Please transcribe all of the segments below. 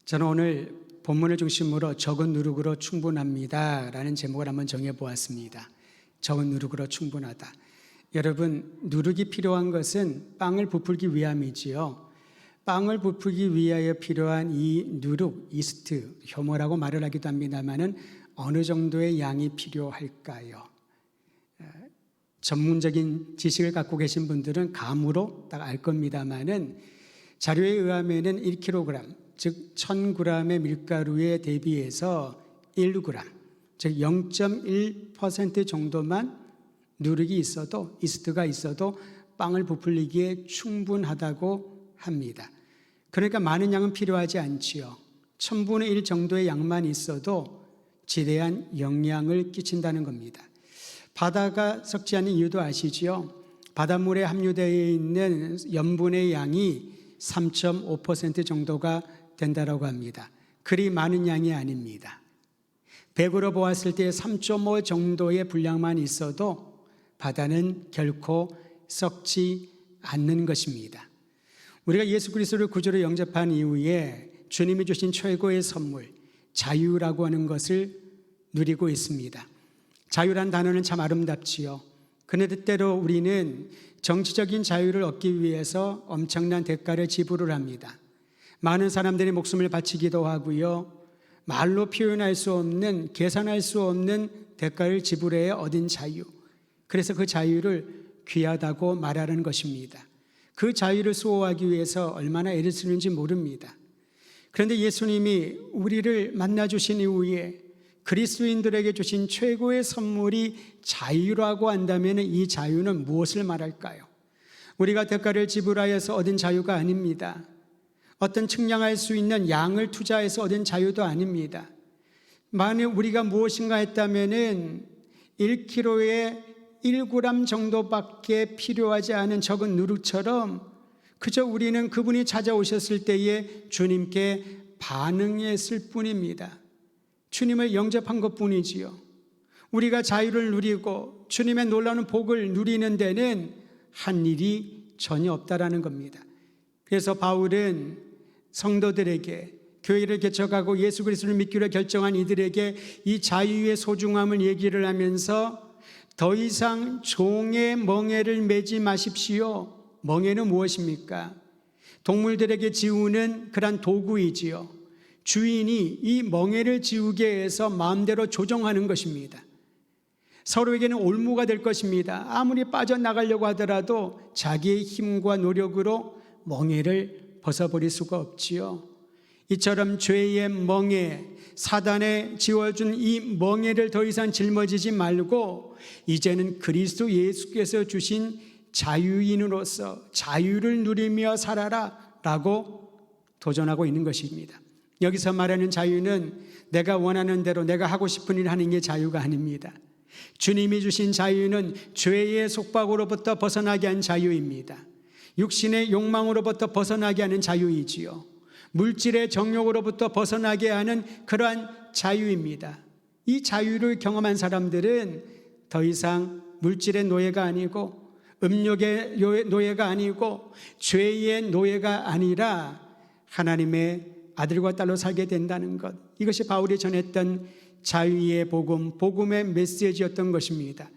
저는 오늘 본문을 중심으로 적은 누룩으로 충분합니다 라는 제목을 한번 정해보았습니다. 적은 누룩으로 충분하다. 여러분, 누룩이 필요한 것은 빵을 부풀기 위함이지요. 빵을 부풀기 위하여 필요한 이 누룩, 이스트, 효모라고 말을 하기도 합니다만은 어느 정도의 양이 필요할까요? 전문적인 지식을 갖고 계신 분들은 감으로 딱 알 겁니다만은 자료에 의하면은 1kg, 즉 1000g의 밀가루에 대비해서 1g, 즉 0.1% 정도만 누룩이 있어도, 이스트가 있어도 빵을 부풀리기에 충분하다고 합니다. 그러니까 많은 양은 필요하지 않지요. 1000분의 1 정도의 양만 있어도 지대한 영향을 끼친다는 겁니다. 바다가 썩지 않는 이유도 아시지요? 바닷물에 함유되어 있는 염분의 양이 3.5% 정도가 된다고 합니다. 그리 많은 양이 아닙니다. 100으로 보았을 때 3.5 정도의 분량만 있어도 바다는 결코 썩지 않는 것입니다. 우리가 예수 그리스도를 구주로 영접한 이후에 주님이 주신 최고의 선물, 자유라고 하는 것을 누리고 있습니다. 자유란 단어는 참 아름답지요. 그런데 때로 우리는 정치적인 자유를 얻기 위해서 엄청난 대가를 지불을 합니다. 많은 사람들이 목숨을 바치기도 하고요. 말로 표현할 수 없는, 계산할 수 없는 대가를 지불해 얻은 자유. 그래서 그 자유를 귀하다고 말하는 것입니다. 그 자유를 수호하기 위해서 얼마나 애를 쓰는지 모릅니다. 그런데 예수님이 우리를 만나주신 이후에 그리스도인들에게 주신 최고의 선물이 자유라고 한다면 이 자유는 무엇을 말할까요? 우리가 대가를 지불하여서 얻은 자유가 아닙니다. 어떤 측량할 수 있는 양을 투자해서 얻은 자유도 아닙니다. 만약 우리가 무엇인가 했다면 1kg에 1g 정도밖에 필요하지 않은 적은 누룩처럼 그저 우리는 그분이 찾아오셨을 때에 주님께 반응했을 뿐입니다. 주님을 영접한 것뿐이지요. 우리가 자유를 누리고 주님의 놀라운 복을 누리는 데는 한 일이 전혀 없다라는 겁니다. 그래서 바울은 성도들에게, 교회를 개척하고 예수 그리스도를 믿기로 결정한 이들에게 이 자유의 소중함을 얘기를 하면서 더 이상 종의 멍에를 매지 마십시오. 멍에는 무엇입니까? 동물들에게 지우는 그런 도구이지요. 주인이 이 멍에를 지우게 해서 마음대로 조종하는 것입니다. 서로에게는 올무가 될 것입니다. 아무리 빠져나가려고 하더라도 자기의 힘과 노력으로 멍에를 벗어버릴 수가 없지요. 이처럼 죄의 멍에, 사단에 지워준 이 멍에를 더 이상 짊어지지 말고 이제는 그리스도 예수께서 주신 자유인으로서 자유를 누리며 살아라 라고 도전하고 있는 것입니다. 여기서 말하는 자유는 내가 원하는 대로 내가 하고 싶은 일 하는 게 자유가 아닙니다. 주님이 주신 자유는 죄의 속박으로부터 벗어나게 한 자유입니다. 육신의 욕망으로부터 벗어나게 하는 자유이지요. 물질의 정욕으로부터 벗어나게 하는 그러한 자유입니다. 이 자유를 경험한 사람들은 더 이상 물질의 노예가 아니고 음욕의 노예가 아니고 죄의 노예가 아니라 하나님의 아들과 딸로 살게 된다는 것, 이것이 바울이 전했던 자유의 복음, 복음의 메시지였던 것입니다.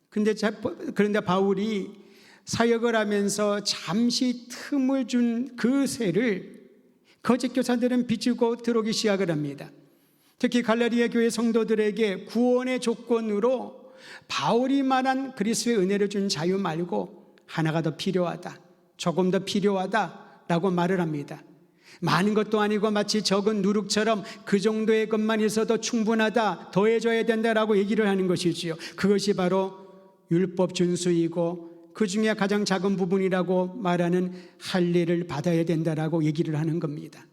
그런데 바울이 사역을 하면서 잠시 틈을 준 그 새를 거짓 교사들은 비추고 들어오기 시작을 합니다. 특히 갈라디아 교회 성도들에게 구원의 조건으로 바울이 말한 그리스도의 은혜를 준 자유 말고 하나가 더 필요하다, 조금 더 필요하다라고 말을 합니다. 많은 것도 아니고 마치 적은 누룩처럼 그 정도의 것만 있어도 충분하다, 더해줘야 된다라고 얘기를 하는 것이지요. 그것이 바로 율법 준수이고 그 중에 가장 작은 부분이라고 말하는 할례를 받아야 된다라고 얘기를 하는 겁니다.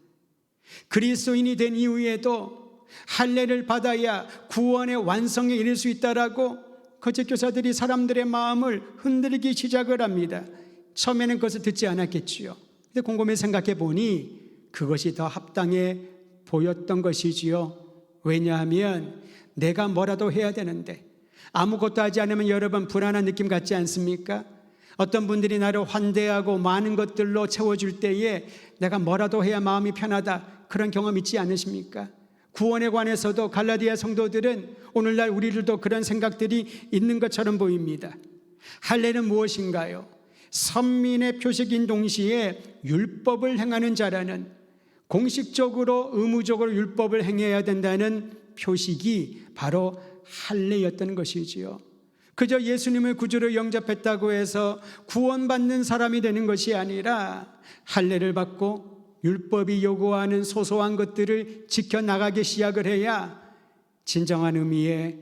그리스도인이 된 이후에도 할례를 받아야 구원의 완성에 이를 수 있다라고 거짓 교사들이 사람들의 마음을 흔들기 시작을 합니다. 처음에는 그것을 듣지 않았겠지요. 근데 곰곰이 생각해 보니 그것이 더 합당해 보였던 것이지요. 왜냐하면 내가 뭐라도 해야 되는데 아무것도 하지 않으면 여러분 불안한 느낌 같지 않습니까? 어떤 분들이 나를 환대하고 많은 것들로 채워줄 때에 내가 뭐라도 해야 마음이 편하다, 그런 경험 있지 않으십니까? 구원에 관해서도 갈라디아 성도들은 오늘날 우리들도 그런 생각들이 있는 것처럼 보입니다. 할례는 무엇인가요? 선민의 표식인 동시에 율법을 행하는 자라는, 공식적으로 의무적으로 율법을 행해야 된다는 표식이 바로 할례였던 것이지요. 그저 예수님을 구주로 영접했다고 해서 구원받는 사람이 되는 것이 아니라 할례를 받고 율법이 요구하는 소소한 것들을 지켜나가기 시작을 해야 진정한 의미의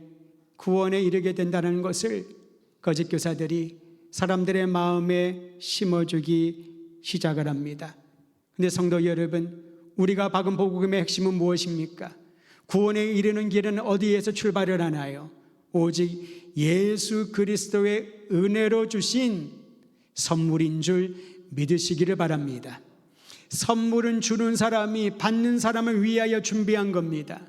구원에 이르게 된다는 것을 거짓 교사들이 사람들의 마음에 심어주기 시작을 합니다. 그런데 성도 여러분, 우리가 박은 복음의 핵심은 무엇입니까? 구원에 이르는 길은 어디에서 출발을 하나요? 오직 예수 그리스도의 은혜로 주신 선물인 줄 믿으시기를 바랍니다. 선물은 주는 사람이 받는 사람을 위하여 준비한 겁니다.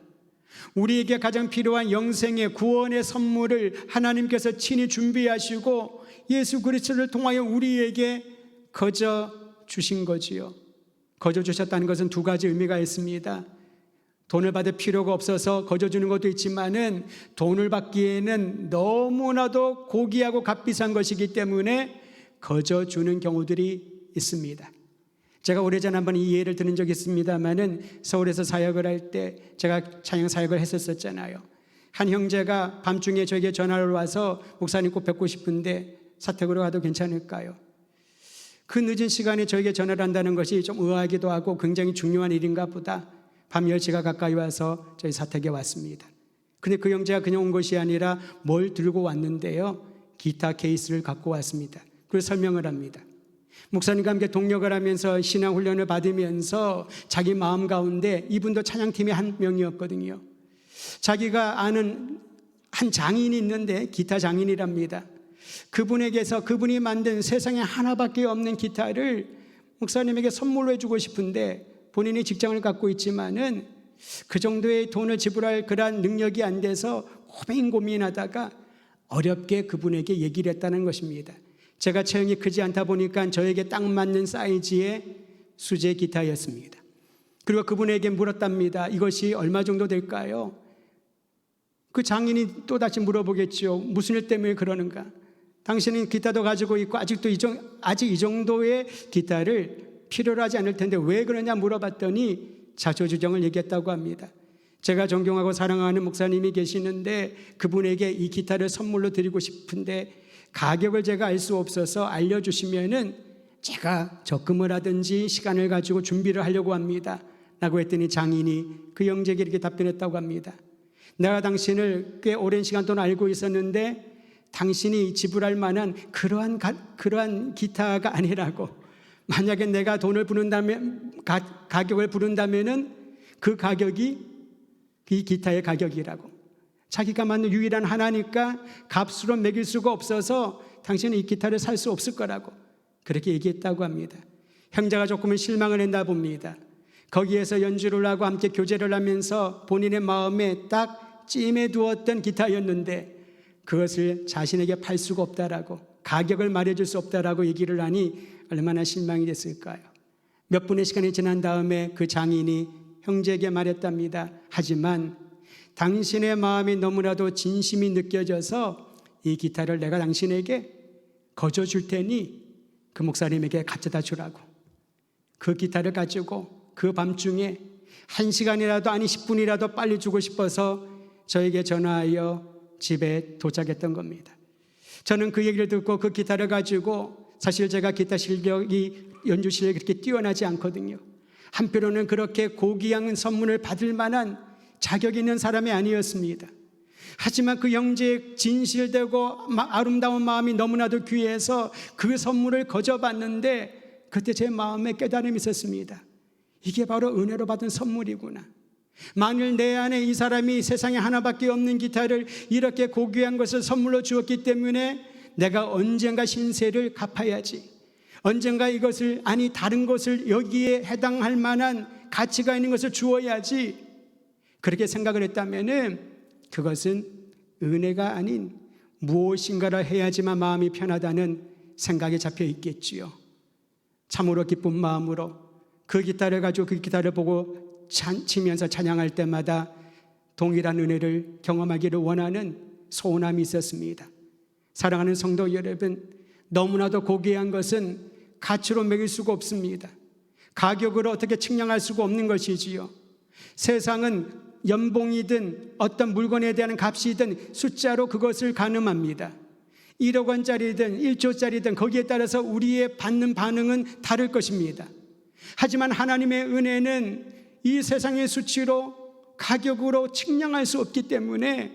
우리에게 가장 필요한 영생의 구원의 선물을 하나님께서 친히 준비하시고 예수 그리스도를 통하여 우리에게 거저 주신 거지요. 거저 주셨다는 것은 두 가지 의미가 있습니다. 돈을 받을 필요가 없어서 거저 주는 것도 있지만은 돈을 받기에는 너무나도 고귀하고 값비싼 것이기 때문에 거저 주는 경우들이 있습니다. 제가 오래전에 한번 이 예를 들은 적이 있습니다만은 서울에서 사역을 할 때 제가 찬양 사역을 했었잖아요. 한 형제가 밤중에 저에게 전화를 와서 목사님 꼭 뵙고 싶은데 사택으로 가도 괜찮을까요? 그 늦은 시간에 저에게 전화를 한다는 것이 좀 의아하기도 하고 굉장히 중요한 일인가 보다 밤 10시가 가까이 와서 저희 사택에 왔습니다. 근데 그 형제가 그냥 온 것이 아니라 뭘 들고 왔는데요, 기타 케이스를 갖고 왔습니다. 그래서 설명을 합니다. 목사님과 함께 동력을 하면서 신앙훈련을 받으면서 자기 마음 가운데, 이분도 찬양팀의 한 명이었거든요, 자기가 아는 한 장인이 있는데 기타 장인이랍니다. 그분에게서 그분이 만든 세상에 하나밖에 없는 기타를 목사님에게 선물로 해주고 싶은데 본인이 직장을 갖고 있지만은 그 정도의 돈을 지불할 그런 능력이 안 돼서 고민하다가 어렵게 그분에게 얘기를 했다는 것입니다. 제가 체형이 크지 않다 보니까 저에게 딱 맞는 사이즈의 수제 기타였습니다. 그리고 그분에게 물었답니다. 이것이 얼마 정도 될까요? 그 장인이 또다시 물어보겠죠. 무슨 일 때문에 그러는가? 당신은 기타도 가지고 있고 아직도 아직 이 정도의 기타를 필요로 하지 않을 텐데 왜 그러냐 물어봤더니 자초지종을 얘기했다고 합니다. 제가 존경하고 사랑하는 목사님이 계시는데 그분에게 이 기타를 선물로 드리고 싶은데 가격을 제가 알 수 없어서 알려주시면은 제가 적금을 하든지 시간을 가지고 준비를 하려고 합니다 라고 했더니 장인이 그 형제에게 이렇게 답변했다고 합니다. 내가 당신을 꽤 오랜 시간 동안 알고 있었는데 당신이 지불할 만한 그러한 기타가 아니라고. 만약에 내가 돈을 부른다면, 가격을 부른다면은 그 가격이 이 기타의 가격이라고. 자기가 맞는 유일한 하나니까 값으로 매길 수가 없어서 당신은 이 기타를 살 수 없을 거라고 그렇게 얘기했다고 합니다. 형제가 조금은 실망을 했나 봅니다. 거기에서 연주를 하고 함께 교제를 하면서 본인의 마음에 딱 찜해 두었던 기타였는데 그것을 자신에게 팔 수가 없다라고, 가격을 말해줄 수 없다라고 얘기를 하니 얼마나 실망이 됐을까요? 몇 분의 시간이 지난 다음에 그 장인이 형제에게 말했답니다. 하지만 당신의 마음이 너무나도 진심이 느껴져서 이 기타를 내가 당신에게 거저 줄 테니 그 목사님에게 가져다 주라고. 그 기타를 가지고 그 밤중에 1시간이라도 아니 10분이라도 빨리 주고 싶어서 저에게 전화하여 집에 도착했던 겁니다. 저는 그 얘기를 듣고 그 기타를 가지고, 사실 제가 기타 실력이, 연주 실력이 그렇게 뛰어나지 않거든요. 한편으로는 그렇게 고귀한 선물을 받을 만한 자격 있는 사람이 아니었습니다. 하지만 그 형제의 진실되고 아름다운 마음이 너무나도 귀해서 그 선물을 거저 받는데 그때 제 마음에 깨달음이 있었습니다. 이게 바로 은혜로 받은 선물이구나. 만일 내 안에 이 사람이 세상에 하나밖에 없는 기타를 이렇게 고귀한 것을 선물로 주었기 때문에 내가 언젠가 신세를 갚아야지, 언젠가 이것을, 아니 다른 것을 여기에 해당할 만한 가치가 있는 것을 주어야지, 그렇게 생각을 했다면은 그것은 은혜가 아닌 무엇인가를 해야지만 마음이 편하다는 생각에 잡혀 있겠지요. 참으로 기쁜 마음으로 그 기타를 가지고 그 기타를 보고 치면서 찬양할 때마다 동일한 은혜를 경험하기를 원하는 소원함이 있었습니다. 사랑하는 성도 여러분, 너무나도 고귀한 것은 가치로 매길 수가 없습니다. 가격으로 어떻게 측량할 수가 없는 것이지요. 세상은 연봉이든 어떤 물건에 대한 값이든 숫자로 그것을 가늠합니다. 1억 원짜리든 1조짜리든 거기에 따라서 우리의 받는 반응은 다를 것입니다. 하지만 하나님의 은혜는 이 세상의 수치로 가격으로 측량할 수 없기 때문에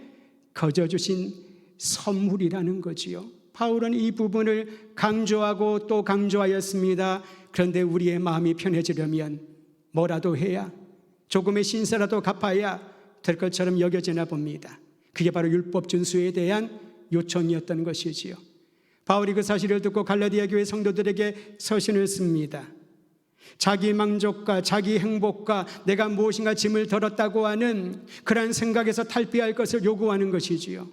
거저 주신 선물이라는 거지요. 바울은 이 부분을 강조하고 또 강조하였습니다. 그런데 우리의 마음이 편해지려면 뭐라도 해야, 조금의 신세라도 갚아야 될 것처럼 여겨지나 봅니다. 그게 바로 율법 준수에 대한 요청이었던 것이지요. 바울이 그 사실을 듣고 갈라디아 교회 성도들에게 서신을 씁니다. 자기 만족과 자기 행복과 내가 무엇인가 짐을 덜었다고 하는 그러한 생각에서 탈피할 것을 요구하는 것이지요.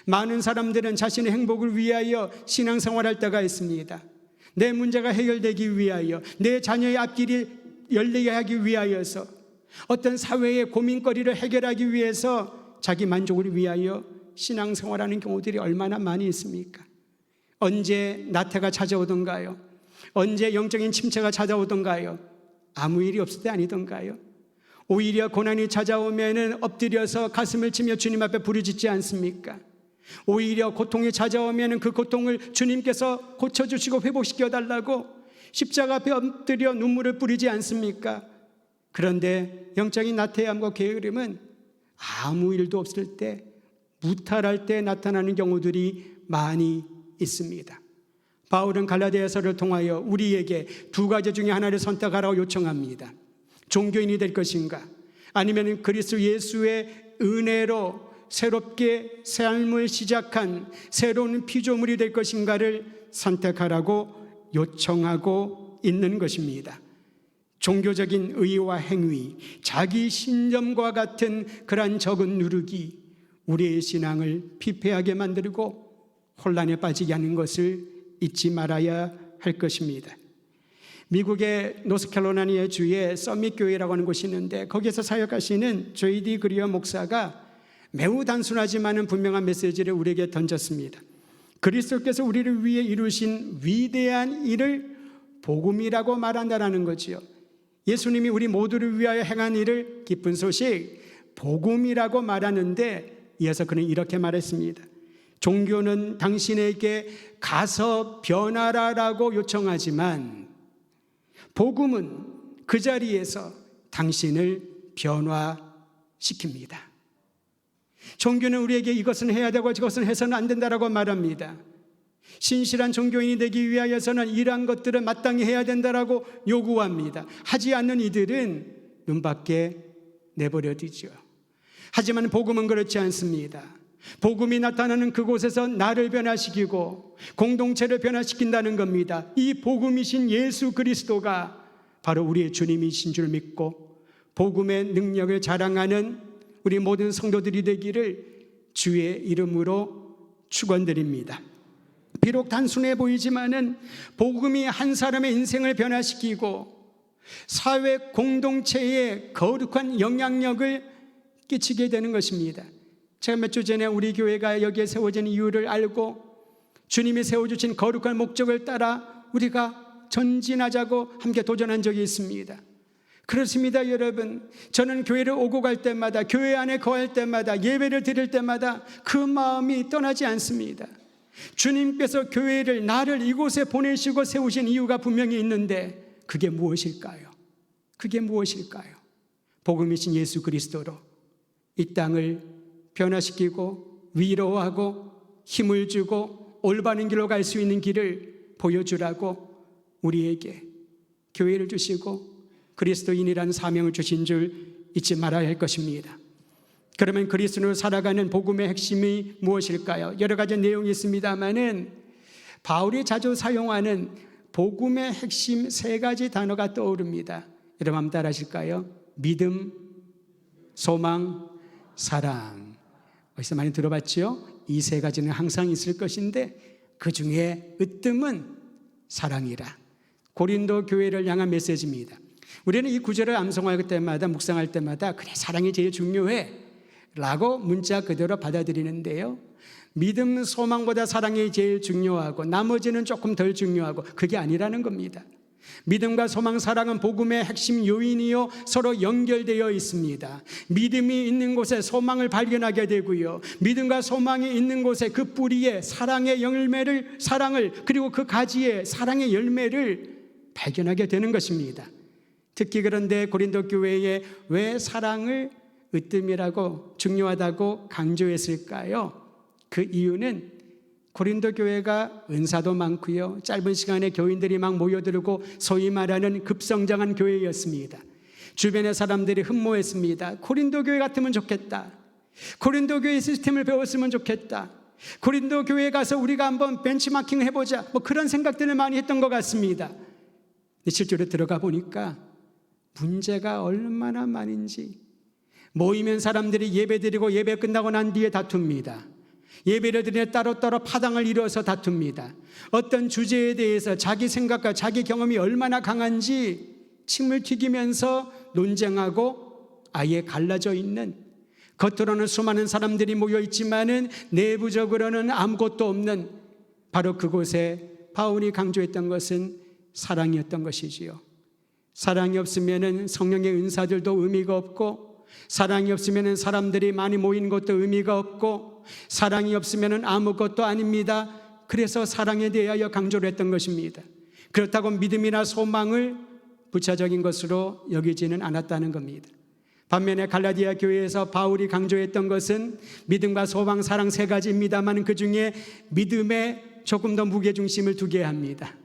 많은 사람들은 자신의 행복을 위하여 신앙생활할 때가 있습니다. 내 문제가 해결되기 위하여, 내 자녀의 앞길이 열리게 하기 위하여서, 어떤 사회의 고민거리를 해결하기 위해서 자기 만족을 위하여 신앙생활하는 경우들이 얼마나 많이 있습니까? 언제 나태가 찾아오던가요? 언제 영적인 침체가 찾아오던가요? 아무 일이 없을 때 아니던가요? 오히려 고난이 찾아오면 엎드려서 가슴을 치며 주님 앞에 부르짖지 않습니까? 오히려 고통이 찾아오면 그 고통을 주님께서 고쳐주시고 회복시켜 달라고 십자가 앞에 엎드려 눈물을 뿌리지 않습니까? 그런데 영적인 나태함과 게으름은 아무 일도 없을 때, 무탈할 때 나타나는 경우들이 많이 있습니다. 바울은 갈라디아서를 통하여 우리에게 두 가지 중에 하나를 선택하라고 요청합니다. 종교인이 될 것인가, 아니면 그리스도 예수의 은혜로 새롭게 삶을 시작한 새로운 피조물이 될 것인가를 선택하라고 요청하고 있는 것입니다. 종교적인 의와 행위, 자기 신념과 같은 그러한 적은 누르기, 우리의 신앙을 피폐하게 만들고 혼란에 빠지게 하는 것을 잊지 말아야 할 것입니다. 미국의 노스캐롤라이나 주의 서밋 교회라고 하는 곳이 있는데, 거기에서 사역하시는 J.D. 그리어 목사가 매우 단순하지만은 분명한 메시지를 우리에게 던졌습니다. 그리스도께서 우리를 위해 이루신 위대한 일을 복음이라고 말한다라는 거지요. 예수님이 우리 모두를 위하여 행한 일을 기쁜 소식, 복음이라고 말하는데, 이어서 그는 이렇게 말했습니다. 종교는 당신에게 가서 변화라라고 요청하지만 복음은 그 자리에서 당신을 변화시킵니다. 종교는 우리에게 이것은 해야 되고 저것은 해서는 안 된다라고 말합니다. 신실한 종교인이 되기 위하여서는 이러한 것들을 마땅히 해야 된다라고 요구합니다. 하지 않는 이들은 눈 밖에 내버려 두죠. 하지만 복음은 그렇지 않습니다. 복음이 나타나는 그곳에서 나를 변화시키고 공동체를 변화시킨다는 겁니다. 이 복음이신 예수 그리스도가 바로 우리의 주님이신 줄 믿고 복음의 능력을 자랑하는 우리 모든 성도들이 되기를 주의 이름으로 축원드립니다. 비록 단순해 보이지만은 복음이 한 사람의 인생을 변화시키고 사회 공동체에 거룩한 영향력을 끼치게 되는 것입니다. 제가 몇 주 전에 우리 교회가 여기에 세워진 이유를 알고 주님이 세워주신 거룩한 목적을 따라 우리가 전진하자고 함께 도전한 적이 있습니다. 그렇습니다, 여러분. 저는 교회를 오고 갈 때마다, 교회 안에 거할 때마다, 예배를 드릴 때마다 그 마음이 떠나지 않습니다. 주님께서 교회를, 나를 이곳에 보내시고 세우신 이유가 분명히 있는데 그게 무엇일까요? 그게 무엇일까요? 복음이신 예수 그리스도로 이 땅을 변화시키고 위로하고 힘을 주고 올바른 길로 갈 수 있는 길을 보여주라고 우리에게 교회를 주시고 그리스도인이라는 사명을 주신 줄 잊지 말아야 할 것입니다. 그러면 그리스도로 살아가는 복음의 핵심이 무엇일까요? 여러 가지 내용이 있습니다만은 바울이 자주 사용하는 복음의 핵심 3가지 단어가 떠오릅니다. 여러분 한번 따라 하실까요? 믿음, 소망, 사랑. 어디서 많이 들어봤죠? 이 3가지는 항상 있을 것인데 그 중에 으뜸은 사랑이라. 고린도 교회를 향한 메시지입니다. 우리는 이 구절을 암송할 때마다, 묵상할 때마다 그래, 사랑이 제일 중요해 라고 문자 그대로 받아들이는데요, 믿음, 소망보다 사랑이 제일 중요하고 나머지는 조금 덜 중요하고, 그게 아니라는 겁니다. 믿음과 소망, 사랑은 복음의 핵심 요인이요 서로 연결되어 있습니다. 믿음이 있는 곳에 소망을 발견하게 되고요, 믿음과 소망이 있는 곳에 그 뿌리에 사랑의 열매를, 사랑을, 그리고 그 가지에 사랑의 열매를 발견하게 되는 것입니다. 특히 그런데 고린도 교회에 왜 사랑을 으뜸이라고, 중요하다고 강조했을까요? 그 이유는 고린도 교회가 은사도 많고요, 짧은 시간에 교인들이 막 모여들고 소위 말하는 급성장한 교회였습니다. 주변의 사람들이 흠모했습니다. 고린도 교회 같으면 좋겠다, 고린도 교회 시스템을 배웠으면 좋겠다, 고린도 교회에 가서 우리가 한번 벤치마킹 해보자, 뭐 그런 생각들을 많이 했던 것 같습니다. 실제로 들어가 보니까 문제가 얼마나 많은지, 모이면 사람들이 예배드리고 예배 끝나고 난 뒤에 다툽니다. 예배를 드리며 따로따로 파당을 이루어서 다툽니다. 어떤 주제에 대해서 자기 생각과 자기 경험이 얼마나 강한지 침을 튀기면서 논쟁하고 아예 갈라져 있는, 겉으로는 수많은 사람들이 모여 있지만은 내부적으로는 아무것도 없는, 바로 그곳에 바울이 강조했던 것은 사랑이었던 것이지요. 사랑이 없으면은 성령의 은사들도 의미가 없고, 사랑이 없으면은 사람들이 많이 모이는 것도 의미가 없고, 사랑이 없으면은 아무것도 아닙니다. 그래서 사랑에 대하여 강조를 했던 것입니다. 그렇다고 믿음이나 소망을 부차적인 것으로 여기지는 않았다는 겁니다. 반면에 갈라디아 교회에서 바울이 강조했던 것은 믿음과 소망, 사랑 세 가지입니다만 그 중에 믿음에 조금 더 무게중심을 두게 합니다.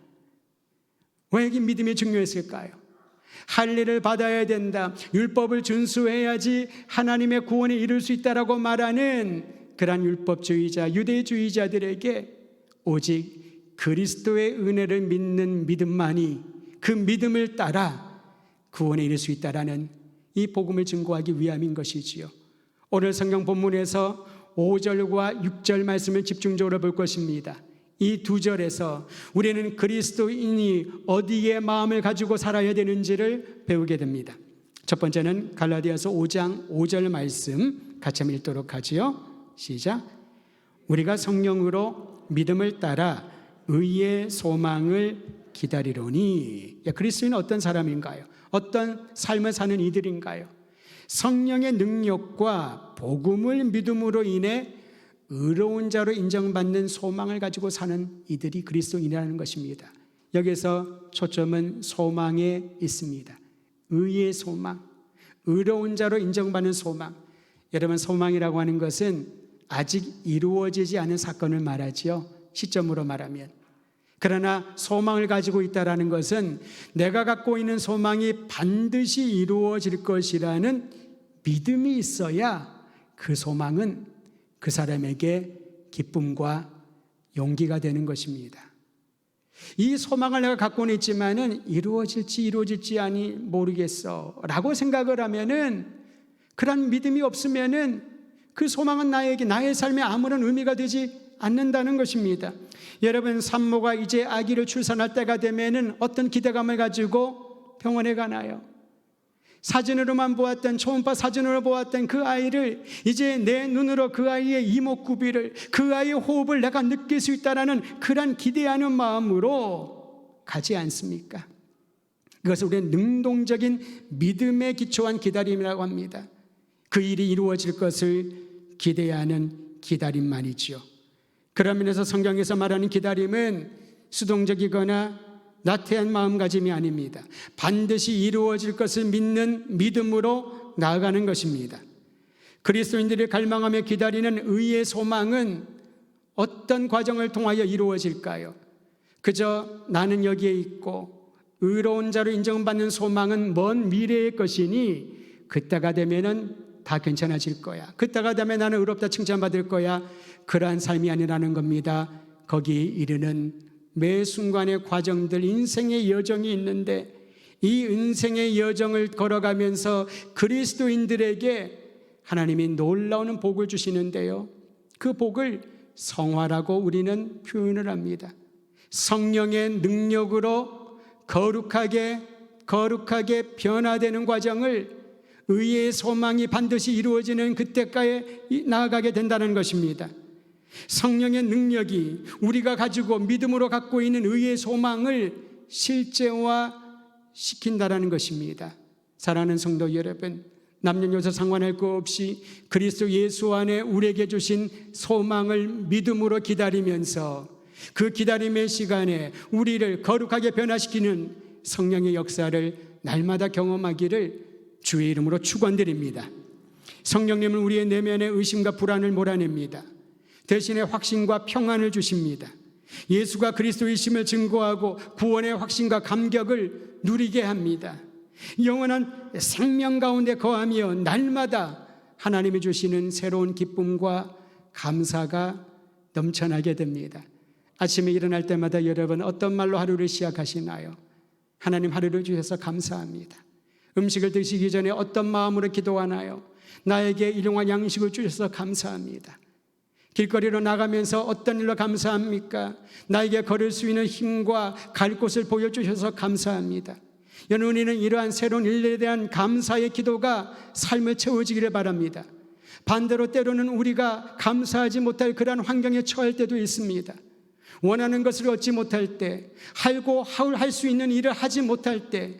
왜 여기 믿음이 중요했을까요? 할례를 받아야 된다, 율법을 준수해야지 하나님의 구원에 이를 수 있다라고 말하는 그러한 율법주의자, 유대주의자들에게 오직 그리스도의 은혜를 믿는 믿음만이, 그 믿음을 따라 구원에 이를 수 있다라는 이 복음을 증거하기 위함인 것이지요. 오늘 성경 본문에서 5절과 6절 말씀을 집중적으로 볼 것입니다. 이 두 절에서 우리는 그리스도인이 어디에 마음을 가지고 살아야 되는지를 배우게 됩니다. 첫 번째는 갈라디아서 5장 5절 말씀 같이 한번 읽도록 하지요. 시작. 우리가 성령으로 믿음을 따라 의의 소망을 기다리로니. 그리스도인은 어떤 사람인가요? 어떤 삶을 사는 이들인가요? 성령의 능력과 복음을 믿음으로 인해 의로운 자로 인정받는 소망을 가지고 사는 이들이 그리스도인이라는 것입니다. 여기서 초점은 소망에 있습니다. 의의 소망, 의로운 자로 인정받는 소망. 여러분, 소망이라고 하는 것은 아직 이루어지지 않은 사건을 말하지요, 시점으로 말하면. 그러나 소망을 가지고 있다는 것은 내가 갖고 있는 소망이 반드시 이루어질 것이라는 믿음이 있어야 그 소망은 그 사람에게 기쁨과 용기가 되는 것입니다. 이 소망을 내가 갖고는 있지만은 이루어질지 아니 모르겠어 라고 생각을 하면은, 그런 믿음이 없으면은 그 소망은 나에게, 나의 삶에 아무런 의미가 되지 않는다는 것입니다. 여러분, 산모가 이제 아기를 출산할 때가 되면은 어떤 기대감을 가지고 병원에 가나요? 사진으로만 보았던, 초음파 사진으로 보았던 그 아이를 이제 내 눈으로 그 아이의 이목구비를, 그 아이의 호흡을 내가 느낄 수 있다는 그런 기대하는 마음으로 가지 않습니까? 이것을 우리는 능동적인 믿음에 기초한 기다림이라고 합니다. 그 일이 이루어질 것을 기대하는 기다림만이지요. 그런 면에서 성경에서 말하는 기다림은 수동적이거나 나태한 마음가짐이 아닙니다. 반드시 이루어질 것을 믿는 믿음으로 나아가는 것입니다. 그리스도인들이 갈망하며 기다리는 의의 소망은 어떤 과정을 통하여 이루어질까요? 그저 나는 여기에 있고 의로운 자로 인정받는 소망은 먼 미래의 것이니 그때가 되면은 다 괜찮아질 거야, 그때가 되면 나는 의롭다 칭찬받을 거야, 그러한 삶이 아니라는 겁니다. 거기 이르는 매 순간의 과정들, 인생의 여정이 있는데 이 인생의 여정을 걸어가면서 그리스도인들에게 하나님이 놀라운 복을 주시는데요, 그 복을 성화라고 우리는 표현을 합니다. 성령의 능력으로 거룩하게 거룩하게 변화되는 과정을 의의 소망이 반드시 이루어지는 그때까지 나아가게 된다는 것입니다. 성령의 능력이 우리가 가지고 믿음으로 갖고 있는 의의 소망을 실제화시킨다는 것입니다. 사랑하는 성도 여러분, 남녀노소 상관할 것 없이 그리스도 예수 안에 우리에게 주신 소망을 믿음으로 기다리면서 그 기다림의 시간에 우리를 거룩하게 변화시키는 성령의 역사를 날마다 경험하기를 주의 이름으로 축원드립니다. 성령님은 우리의 내면의 의심과 불안을 몰아냅니다. 대신에 확신과 평안을 주십니다. 예수가 그리스도이심을 증거하고 구원의 확신과 감격을 누리게 합니다. 영원한 생명 가운데 거하며 날마다 하나님이 주시는 새로운 기쁨과 감사가 넘쳐나게 됩니다. 아침에 일어날 때마다 여러분 어떤 말로 하루를 시작하시나요? 하나님 하루를 주셔서 감사합니다. 음식을 드시기 전에 어떤 마음으로 기도하나요? 나에게 일용할 양식을 주셔서 감사합니다. 길거리로 나가면서 어떤 일로 감사합니까? 나에게 걸을 수 있는 힘과 갈 곳을 보여주셔서 감사합니다. 여러분, 우리는 이러한 새로운 일에 대한 감사의 기도가 삶을 채워지기를 바랍니다. 반대로 때로는 우리가 감사하지 못할 그러한 환경에 처할 때도 있습니다. 원하는 것을 얻지 못할 때, 할 수 있는 일을 하지 못할 때,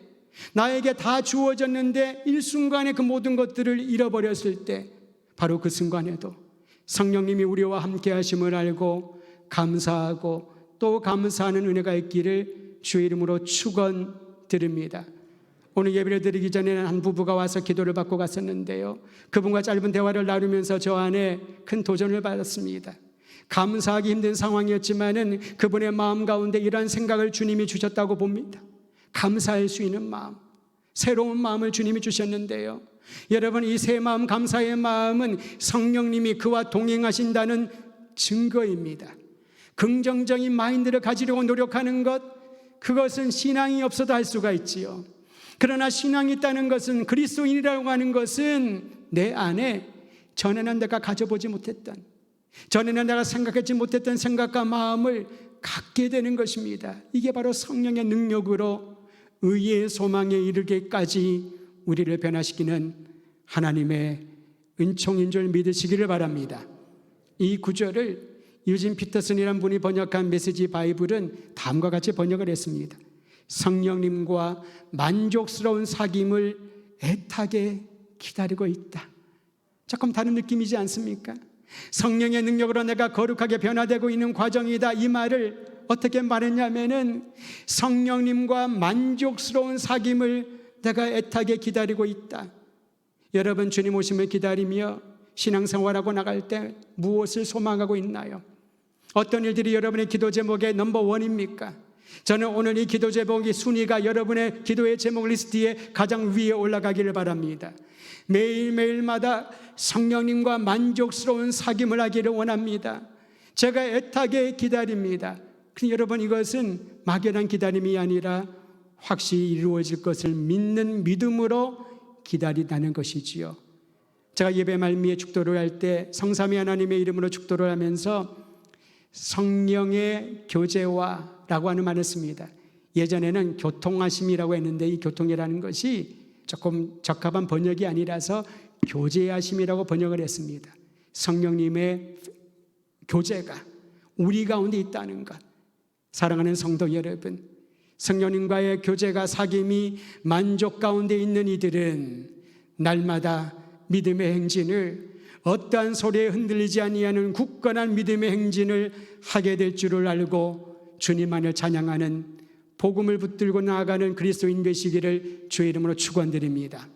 나에게 다 주어졌는데 일순간에 그 모든 것들을 잃어버렸을 때, 바로 그 순간에도 성령님이 우리와 함께 하심을 알고 감사하고 또 감사하는 은혜가 있기를 주의 이름으로 축원드립니다. 오늘 예배를 드리기 전에는 한 부부가 와서 기도를 받고 갔었는데요, 그분과 짧은 대화를 나누면서 저 안에 큰 도전을 받았습니다. 감사하기 힘든 상황이었지만은 그분의 마음 가운데 이러한 생각을 주님이 주셨다고 봅니다. 감사할 수 있는 마음, 새로운 마음을 주님이 주셨는데요, 여러분, 이 새 마음, 감사의 마음은 성령님이 그와 동행하신다는 증거입니다. 긍정적인 마인드를 가지려고 노력하는 것, 그것은 신앙이 없어도 할 수가 있지요. 그러나 신앙이 있다는 것은, 그리스도인이라고 하는 것은 내 안에 전에는 내가 가져보지 못했던, 전에는 내가 생각하지 못했던 생각과 마음을 갖게 되는 것입니다. 이게 바로 성령의 능력으로 의의 소망에 이르기까지 우리를 변화시키는 하나님의 은총인 줄 믿으시기를 바랍니다. 이 구절을 유진 피터슨이라는 분이 번역한 메시지 바이블은 다음과 같이 번역을 했습니다. 성령님과 만족스러운 사귐을 애타게 기다리고 있다. 조금 다른 느낌이지 않습니까? 성령의 능력으로 내가 거룩하게 변화되고 있는 과정이다. 이 말을 어떻게 말했냐면은 성령님과 만족스러운 사귐을 내가 애타게 기다리고 있다. 여러분, 주님 오심을 기다리며 신앙생활하고 나갈 때 무엇을 소망하고 있나요? 어떤 일들이 여러분의 기도 제목의 넘버원입니까? 저는 오늘 이 기도 제목이 순위가 여러분의 기도의 제목 리스트에 가장 위에 올라가기를 바랍니다. 매일매일마다 성령님과 만족스러운 사귐을 하기를 원합니다. 제가 애타게 기다립니다. 근데 여러분, 이것은 막연한 기다림이 아니라 확실히 이루어질 것을 믿는 믿음으로 기다린다는 것이지요. 제가 예배 말미에 축도를 할 때 성삼위 하나님의 이름으로 축도를 하면서 성령의 교제와라고 하는 말을 씁니다. 예전에는 교통하심이라고 했는데 이 교통이라는 것이 조금 적합한 번역이 아니라서 교제하심이라고 번역을 했습니다. 성령님의 교제가 우리 가운데 있다는 것. 사랑하는 성도 여러분, 성령님과의 교제가 사귐이 만족 가운데 있는 이들은 날마다 믿음의 행진을, 어떠한 소리에 흔들리지 아니하는 굳건한 믿음의 행진을 하게 될 줄을 알고 주님만을 찬양하는, 복음을 붙들고 나아가는 그리스도인 되시기를 주의 이름으로 축원드립니다.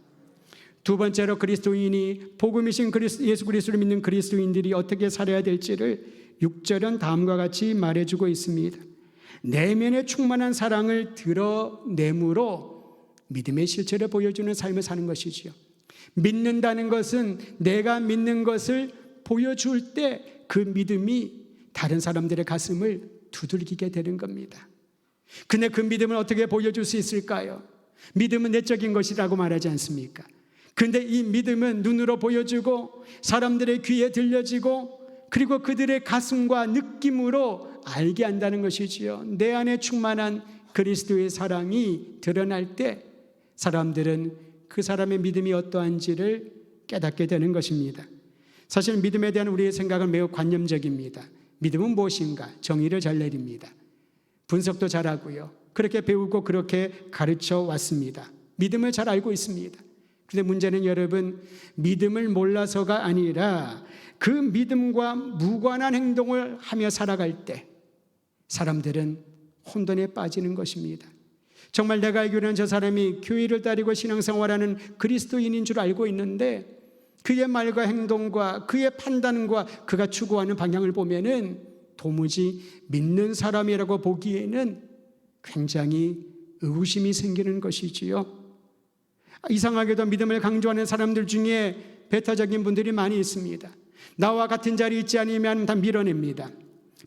두 번째로, 그리스도인이 복음이신 예수 그리스도를 믿는 그리스도인들이 어떻게 살아야 될지를 6절은 다음과 같이 말해주고 있습니다. 내면에 충만한 사랑을 드러내므로 믿음의 실체를 보여주는 삶을 사는 것이지요. 믿는다는 것은 내가 믿는 것을 보여줄 때 그 믿음이 다른 사람들의 가슴을 두들기게 되는 겁니다. 근데 그 믿음을 어떻게 보여줄 수 있을까요? 믿음은 내적인 것이라고 말하지 않습니까? 근데 이 믿음은 눈으로 보여주고 사람들의 귀에 들려지고 그리고 그들의 가슴과 느낌으로 알게 한다는 것이지요. 내 안에 충만한 그리스도의 사랑이 드러날 때 사람들은 그 사람의 믿음이 어떠한지를 깨닫게 되는 것입니다. 사실 믿음에 대한 우리의 생각은 매우 관념적입니다. 믿음은 무엇인가? 정의를 잘 내립니다. 분석도 잘하고요. 그렇게 배우고 그렇게 가르쳐 왔습니다. 믿음을 잘 알고 있습니다. 그런데 문제는 여러분, 믿음을 몰라서가 아니라 그 믿음과 무관한 행동을 하며 살아갈 때 사람들은 혼돈에 빠지는 것입니다. 정말 내가 알기로는 저 사람이 교회를 따르고 신앙생활하는 그리스도인인 줄 알고 있는데 그의 말과 행동과 그의 판단과 그가 추구하는 방향을 보면은 도무지 믿는 사람이라고 보기에는 굉장히 의구심이 생기는 것이지요. 이상하게도 믿음을 강조하는 사람들 중에 배타적인 분들이 많이 있습니다. 나와 같은 자리에 있지 않으면 다 밀어냅니다.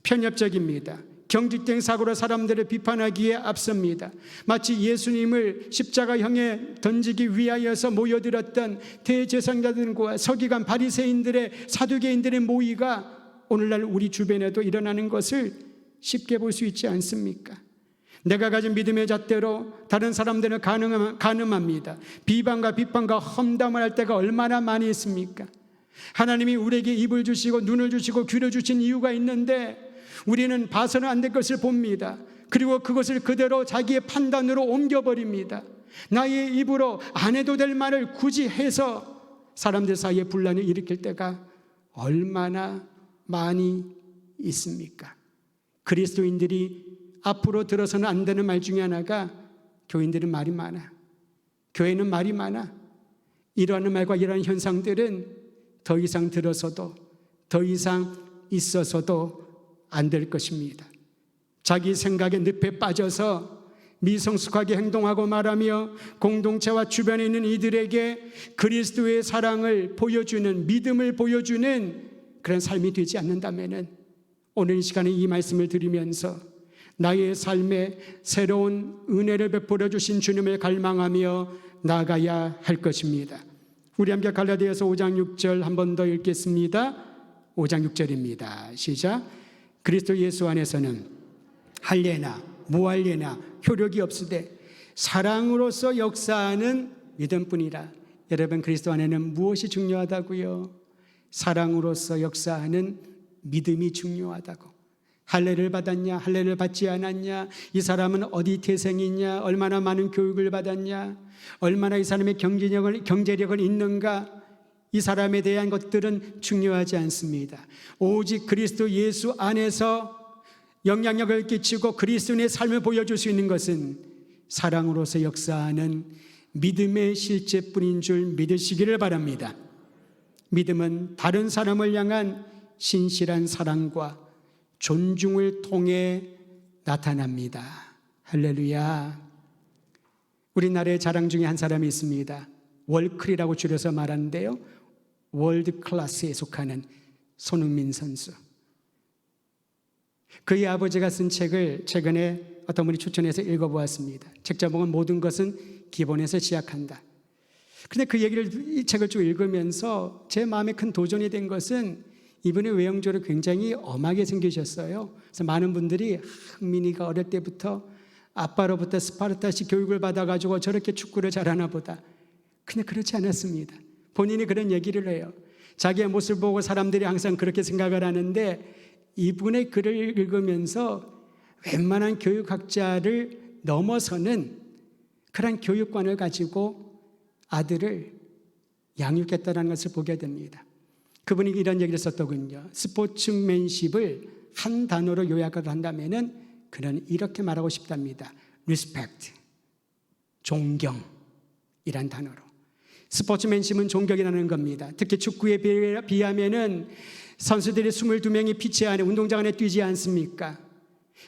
편협적입니다. 경직된 사고로 사람들을 비판하기에 앞섭니다. 마치 예수님을 십자가형에 던지기 위하여서 모여들었던 대제사장들과 서기관 바리새인들의 사두개인들의 모의가 오늘날 우리 주변에도 일어나는 것을 쉽게 볼 수 있지 않습니까? 내가 가진 믿음의 잣대로 다른 사람들은 가늠합니다. 비방과 비판과 험담을 할 때가 얼마나 많이 있습니까? 하나님이 우리에게 입을 주시고 눈을 주시고 귀를 주신 이유가 있는데 우리는 봐서는 안 될 것을 봅니다. 그리고 그것을 그대로 자기의 판단으로 옮겨버립니다. 나의 입으로 안 해도 될 말을 굳이 해서 사람들 사이에 분란을 일으킬 때가 얼마나 많이 있습니까? 그리스도인들이 앞으로 들어서는 안 되는 말 중에 하나가 교인들은 말이 많아. 교회는 말이 많아. 이러한 말과 이러한 현상들은 더 이상 들어서도 더 이상 있어서도 안 될 것입니다. 자기 생각의 늪에 빠져서 미성숙하게 행동하고 말하며 공동체와 주변에 있는 이들에게 그리스도의 사랑을 보여주는, 믿음을 보여주는 그런 삶이 되지 않는다면 오늘 이 시간에 이 말씀을 드리면서 나의 삶에 새로운 은혜를 베풀어 주신 주님을 갈망하며 나아가야 할 것입니다. 우리 함께 갈라디아서 5장 6절 한 번 더 읽겠습니다. 5장 6절입니다. 시작. 그리스도 예수 안에서는 할례나 무할례나 효력이 없으되 사랑으로서 역사하는 믿음뿐이라. 여러분, 그리스도 안에는 무엇이 중요하다고요? 사랑으로서 역사하는 믿음이 중요하다고. 할례를 받았냐, 할례를 받지 않았냐, 이 사람은 어디 태생이냐, 얼마나 많은 교육을 받았냐, 얼마나 이 사람의 경제력을 있는가, 이 사람에 대한 것들은 중요하지 않습니다. 오직 그리스도 예수 안에서 영향력을 끼치고 그리스도인의 삶을 보여줄 수 있는 것은 사랑으로서 역사하는 믿음의 실제뿐인 줄 믿으시기를 바랍니다. 믿음은 다른 사람을 향한 신실한 사랑과 존중을 통해 나타납니다. 할렐루야. 우리나라의 자랑 중에 한 사람이 있습니다. 월클이라고 줄여서 말하는데요, 월드 클래스에 속하는 손흥민 선수. 그의 아버지가 쓴 책을 최근에 어떤 분이 추천해서 읽어보았습니다. 책 제목은 모든 것은 기본에서 시작한다. 그런데 이 책을 쭉 읽으면서 제 마음에 큰 도전이 된 것은 이분의 외형적으로 굉장히 엄하게 생기셨어요. 그래서 많은 분들이 흥민이가 어릴 때부터 아빠로부터 스파르타식 교육을 받아가지고 저렇게 축구를 잘하나 보다. 근데 그렇지 않았습니다. 본인이 그런 얘기를 해요. 자기의 모습을 보고 사람들이 항상 그렇게 생각을 하는데 이분의 글을 읽으면서 웬만한 교육학자를 넘어서는 그런 교육관을 가지고 아들을 양육했다는 것을 보게 됩니다. 그분이 이런 얘기를 썼더군요. 스포츠맨십을 한 단어로 요약을 한다면은 그는 이렇게 말하고 싶답니다. respect, 존경이란 단어로. 스포츠맨십은 존경이라는 겁니다. 특히 축구에 비하면은 선수들이 22명이 피치 안에 운동장 안에 뛰지 않습니까?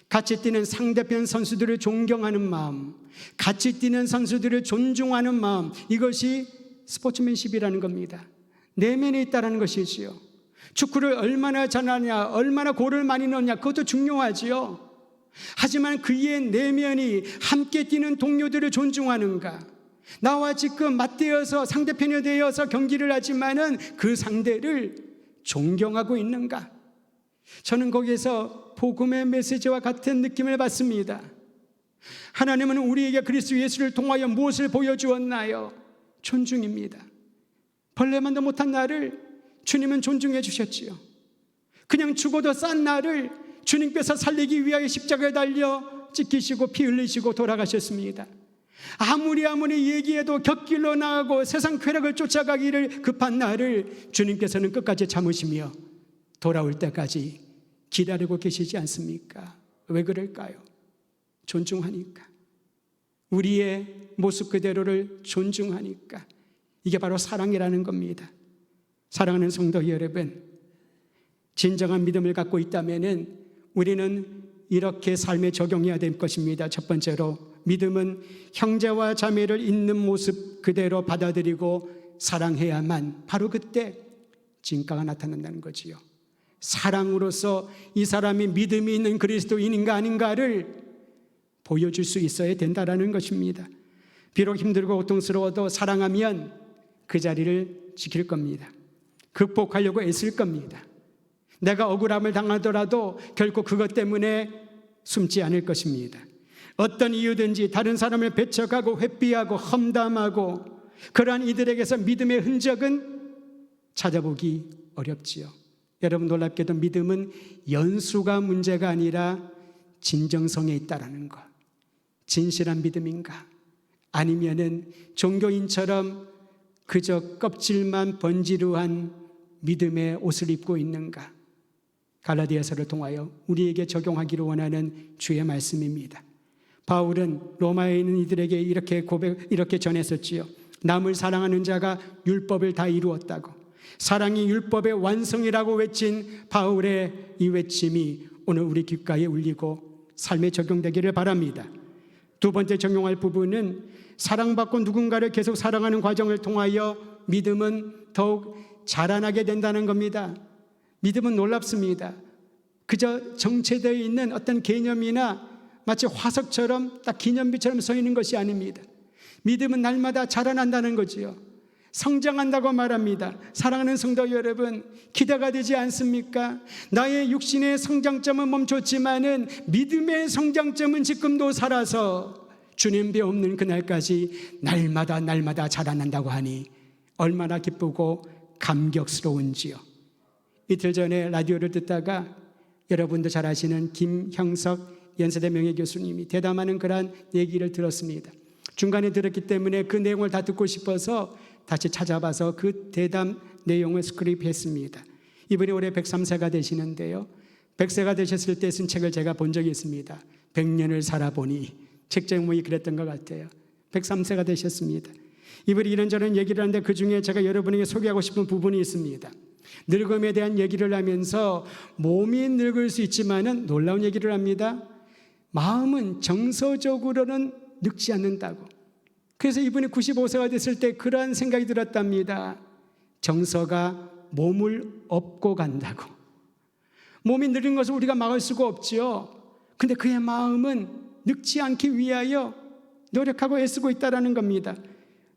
같이 뛰는 상대편 선수들을 존경하는 마음, 같이 뛰는 선수들을 존중하는 마음, 이것이 스포츠맨십이라는 겁니다. 내면에 있다는 것이지요. 축구를 얼마나 잘하냐, 얼마나 골을 많이 넣냐, 그것도 중요하지요. 하지만 그의 내면이 함께 뛰는 동료들을 존중하는가, 나와 지금 맞대어서 상대편에 대어서 경기를 하지만은 그 상대를 존경하고 있는가? 저는 거기에서 복음의 메시지와 같은 느낌을 받습니다. 하나님은 우리에게 그리스도 예수를 통하여 무엇을 보여주었나요? 존중입니다. 벌레만도 못한 나를 주님은 존중해 주셨지요. 그냥 죽어도 싼 나를 주님께서 살리기 위하여 십자가에 달려 찢기시고 피 흘리시고 돌아가셨습니다. 아무리 얘기해도 곁길로 나가고 세상 쾌락을 쫓아가기를 급한 나를 주님께서는 끝까지 참으시며 돌아올 때까지 기다리고 계시지 않습니까? 왜 그럴까요? 존중하니까. 우리의 모습 그대로를 존중하니까. 이게 바로 사랑이라는 겁니다. 사랑하는 성도 여러분, 진정한 믿음을 갖고 있다면 우리는 이렇게 삶에 적용해야 될 것입니다. 첫 번째로, 믿음은 형제와 자매를 있는 모습 그대로 받아들이고 사랑해야만 바로 그때 진가가 나타난다는 거지요. 사랑으로서 이 사람이 믿음이 있는 그리스도인인가 아닌가를 보여줄 수 있어야 된다는 것입니다. 비록 힘들고 고통스러워도 사랑하면 그 자리를 지킬 겁니다. 극복하려고 애쓸 겁니다. 내가 억울함을 당하더라도 결코 그것 때문에 숨지 않을 것입니다. 어떤 이유든지 다른 사람을 배척하고 회피하고 험담하고 그러한 이들에게서 믿음의 흔적은 찾아보기 어렵지요. 여러분, 놀랍게도 믿음은 연수가 문제가 아니라 진정성에 있다라는 것. 진실한 믿음인가? 아니면은 종교인처럼 그저 껍질만 번지르한 믿음의 옷을 입고 있는가? 갈라디아서를 통하여 우리에게 적용하기를 원하는 주의 말씀입니다. 바울은 로마에 있는 이들에게 이렇게 전했었지요. 남을 사랑하는 자가 율법을 다 이루었다고. 사랑이 율법의 완성이라고 외친 바울의 이 외침이 오늘 우리 귓가에 울리고 삶에 적용되기를 바랍니다. 두 번째 적용할 부분은 사랑받고 누군가를 계속 사랑하는 과정을 통하여 믿음은 더욱 자라나게 된다는 겁니다. 믿음은 놀랍습니다. 그저 정체되어 있는 어떤 개념이나 마치 화석처럼 딱 기념비처럼 서 있는 것이 아닙니다. 믿음은 날마다 자라난다는 거지요. 성장한다고 말합니다. 사랑하는 성도 여러분, 기대가 되지 않습니까? 나의 육신의 성장점은 멈췄지만은 믿음의 성장점은 지금도 살아서 주님 배 없는 그날까지 날마다 자라난다고 하니 얼마나 기쁘고 감격스러운지요. 이틀 전에 라디오를 듣다가 여러분도 잘 아시는 김형석 연세대 명예교수님이 대담하는 그러한 얘기를 들었습니다. 중간에 들었기 때문에 그 내용을 다 듣고 싶어서 다시 찾아봐서 그 대담 내용을 스크립했습니다. 이분이 올해 103세가 되시는데요, 100세가 되셨을 때 쓴 책을 제가 본 적이 있습니다. 100년을 살아보니. 책 제목이 그랬던 것 같아요. 103세가 되셨습니다. 이분이 이런저런 얘기를 하는데 그중에 제가 여러분에게 소개하고 싶은 부분이 있습니다. 늙음에 대한 얘기를 하면서 몸이 늙을 수 있지만은 놀라운 얘기를 합니다. 마음은 정서적으로는 늙지 않는다고. 그래서 이분이 95세가 됐을 때 그러한 생각이 들었답니다. 정서가 몸을 업고 간다고. 몸이 늙은 것을 우리가 막을 수가 없지요. 근데 그의 마음은 늙지 않기 위하여 노력하고 애쓰고 있다는 겁니다.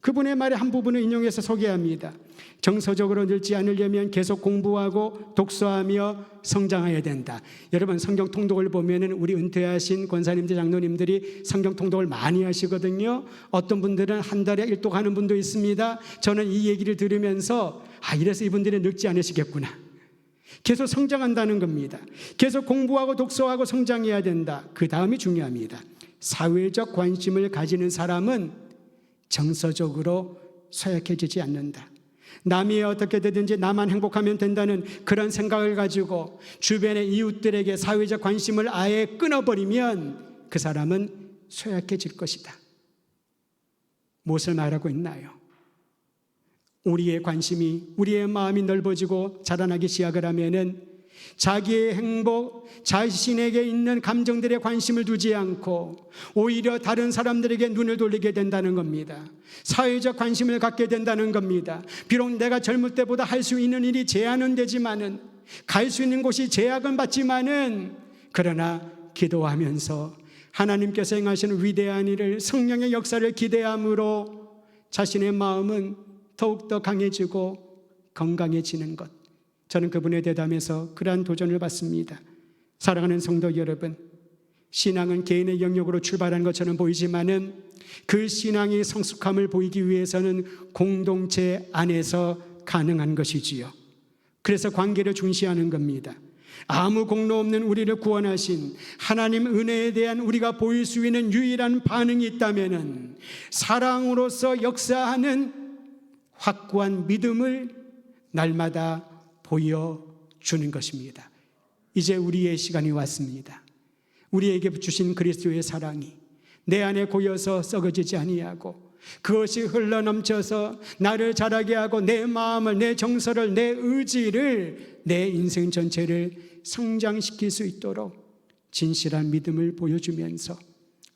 그분의 말의 한 부분을 인용해서 소개합니다. 정서적으로 늙지 않으려면 계속 공부하고 독서하며 성장해야 된다. 여러분, 성경 통독을 보면은 우리 은퇴하신 권사님들, 장로님들이 성경 통독을 많이 하시거든요. 어떤 분들은 한 달에 1독 하는 분도 있습니다. 저는 이 얘기를 들으면서 이래서 이분들이 늙지 않으시겠구나. 계속 성장한다는 겁니다. 계속 공부하고 독서하고 성장해야 된다. 그 다음이 중요합니다. 사회적 관심을 가지는 사람은 정서적으로 쇠약해지지 않는다. 남이 어떻게 되든지 나만 행복하면 된다는 그런 생각을 가지고 주변의 이웃들에게 사회적 관심을 아예 끊어버리면 그 사람은 쇠약해질 것이다. 무엇을 말하고 있나요? 우리의 관심이, 우리의 마음이 넓어지고 자라나기 시작을 하면은 자기의 행복, 자신에게 있는 감정들에 관심을 두지 않고 오히려 다른 사람들에게 눈을 돌리게 된다는 겁니다. 사회적 관심을 갖게 된다는 겁니다. 비록 내가 젊을 때보다 할 수 있는 일이 제한은 되지만은, 갈 수 있는 곳이 제약은 받지만은, 그러나 기도하면서 하나님께서 행하시는 위대한 일을, 성령의 역사를 기대함으로 자신의 마음은 더욱더 강해지고 건강해지는 것. 저는 그분의 대담에서 그러한 도전을 받습니다. 사랑하는 성도 여러분, 신앙은 개인의 영역으로 출발하는 것처럼 보이지만은 그 신앙이 성숙함을 보이기 위해서는 공동체 안에서 가능한 것이지요. 그래서 관계를 중시하는 겁니다. 아무 공로 없는 우리를 구원하신 하나님 은혜에 대한 우리가 보일 수 있는 유일한 반응이 있다면은 사랑으로서 역사하는 확고한 믿음을 날마다 보여주는 것입니다. 이제 우리의 시간이 왔습니다. 우리에게 주신 그리스도의 사랑이 내 안에 고여서 썩어지지 아니하고 그것이 흘러넘쳐서 나를 자라게 하고 내 마음을, 내 정서를, 내 의지를, 내 인생 전체를 성장시킬 수 있도록 진실한 믿음을 보여주면서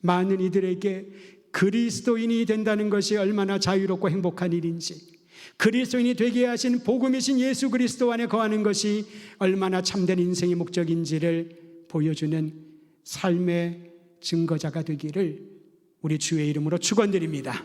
많은 이들에게 그리스도인이 된다는 것이 얼마나 자유롭고 행복한 일인지, 그리스도인이 되게 하신 복음이신 예수 그리스도 안에 거하는 것이 얼마나 참된 인생의 목적인지를 보여주는 삶의 증거자가 되기를 우리 주의 이름으로 축원드립니다.